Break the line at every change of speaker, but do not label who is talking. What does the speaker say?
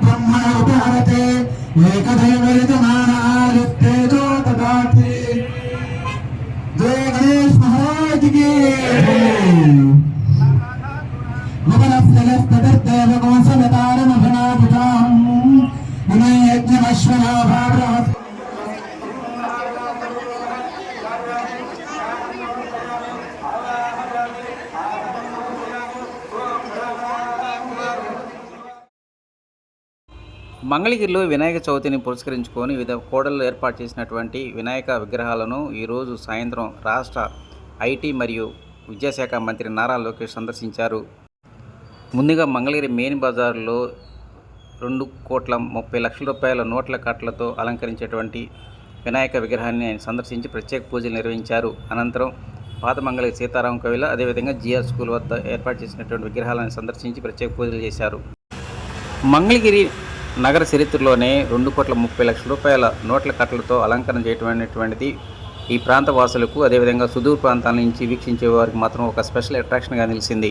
ब्रह्मण उपहरते एकदैवरितमानालिप्तेजो ददाति। जय गणेश महाराज की।
మంగళగిరిలో వినాయక చవితిని పురస్కరించుకొని వివిధ కూడళ్లు ఏర్పాటు చేసినటువంటి వినాయక విగ్రహాలను ఈరోజు సాయంత్రం రాష్ట్ర ఐటీ మరియు విద్యాశాఖ మంత్రి నారా లోకేష్ సందర్శించారు. ముందుగా మంగళగిరి మెయిన్ బజార్లో 2,30,00,000 రూపాయల నోట్ల కట్టలతో అలంకరించేటువంటి వినాయక విగ్రహాన్ని ఆయన సందర్శించి ప్రత్యేక పూజలు నిర్వహించారు. అనంతరం పాత మంగళగిరి సీతారాం కవిల అదేవిధంగా జిఆర్ స్కూల్ వద్ద ఏర్పాటు చేసినటువంటి విగ్రహాలను సందర్శించి ప్రత్యేక పూజలు చేశారు. మంగళగిరి నగర చరిత్రలోనే 2,30,00,000 రూపాయల నోట్ల కట్టలతో అలంకరణ చేయటమైనటువంటిది ఈ ప్రాంత వాసులకు అదేవిధంగా సుదూర ప్రాంతాల నుంచి వీక్షించే వారికి మాత్రం ఒక స్పెషల్ అట్రాక్షన్గా నిలిచింది.